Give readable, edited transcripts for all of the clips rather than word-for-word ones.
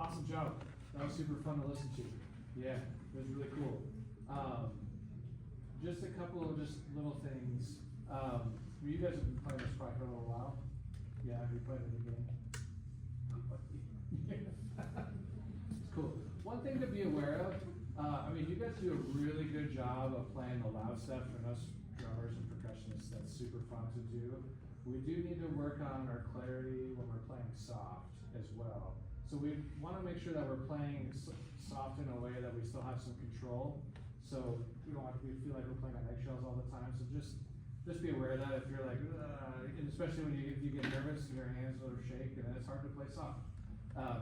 awesome job. That was super fun to listen to. Yeah, it was really cool. Just a couple of just little things. You guys have been playing this probably for a little while. Yeah, have you played it again? It's cool. One thing to be aware of, I mean, you guys do a really good job of playing the loud stuff. For us drummers and percussionists, that's super fun to do. We do need to work on our clarity when we're playing soft as well. So we want to make sure that we're playing soft in a way that we still have some control. So we don't want to feel like we're playing on eggshells all the time. So just be aware of that if you're like, and especially when you get nervous and your hands will shake and it's hard to play soft.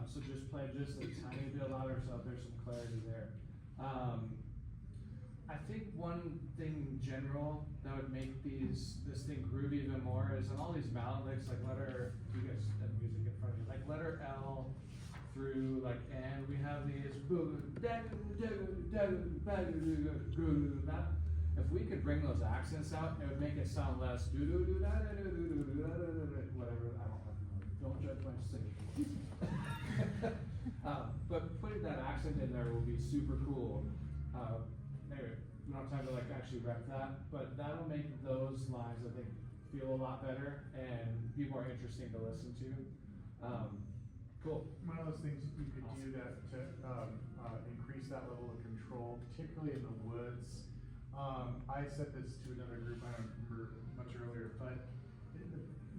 So just play just a tiny bit louder so there's some clarity there. I think one thing in general that would make this thing groove even more is on all these mallet licks, like letter, you guys have music in front of you, like letter L through like N, we have these if we could bring those accents out, it would make it sound less whatever, I don't judge my singing. But putting that accent in there will be super cool. Anyway, we don't have time to like actually rep that, but that'll make those lines, I think, feel a lot better and be more interesting to listen to. Cool. One of those things you could do that to increase that level of control, particularly in the woods. I said this to another group, I don't remember much earlier, but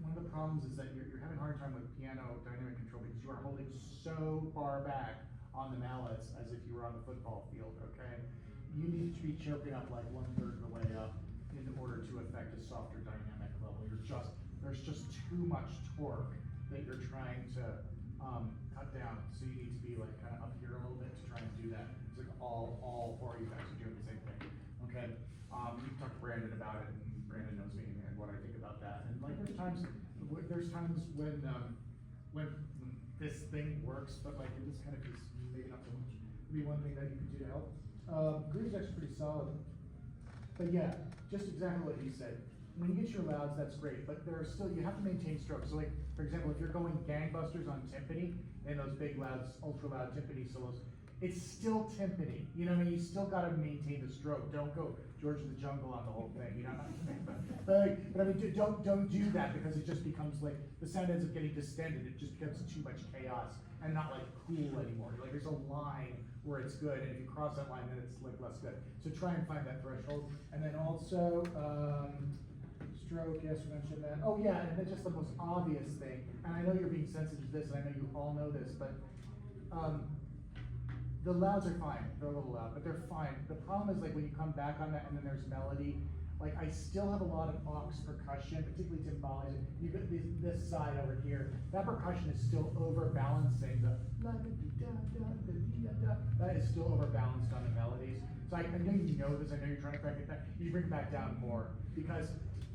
one of the problems is that you're having a hard time with piano dynamic control because you are holding so far back on the mallets as if you were on the football field, okay? You need to be choking up like 1/3 of the way up in order to affect a softer dynamic level. There's just too much torque that you're trying to cut down. So you need to be like kind of up here a little bit to try and do that. It's like all four of you guys are doing the same thing, okay? You can talk to Brandon about it, and Brandon knows me and what I think about that. And like there's times when this thing works, but like in this kind of piece, maybe not so much. Would be one thing that you could do to help. Groove's actually pretty solid. But yeah, just exactly what he said. When you get your louds, that's great, but there are still, you have to maintain stroke. So like, for example, if you're going gangbusters on timpani, and those big louds, ultra loud timpani solos, it's still timpani. You know what I mean? You still gotta maintain the stroke. Don't go George of the Jungle on the whole thing, you know? but I mean, don't do that because it just becomes like, the sound ends up getting distended. It just becomes too much chaos and not like cool anymore. Like there's a line where it's good, and if you cross that line, then it's like less good. So try and find that threshold. And then also, stroke, yes, we mentioned that. Oh yeah, and then just the most obvious thing, and I know you're being sensitive to this, and I know you all know this, but the louds are fine. They're a little loud, but they're fine. The problem is like when you come back on that and then there's melody, like I still have a lot of aux percussion, particularly timbales. You got this side over here. That percussion is still overbalancing the that is still overbalanced on the melodies. So I know you know this, I know you're trying to crack it back. You bring it back down more because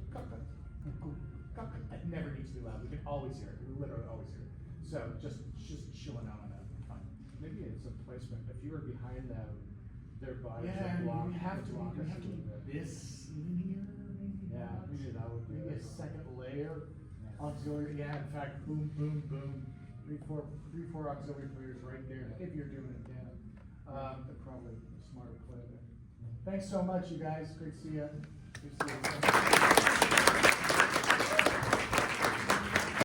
it never needs to be loud. We can always hear it. We literally always hear it. So just chilling out on that. Fine. Maybe it's a placement. If you were behind them, their bodies Yeah, block, we have to block us a little bit. this linear, maybe. Yeah, not. maybe that would be maybe a it. second layer. Yeah. Auxiliary, yeah, in fact, boom, boom, boom. Three, four auxiliary players right there, if you're doing it, yeah. They're probably a smarter player there. Thanks so much, you guys. Great to see you. Good to see you.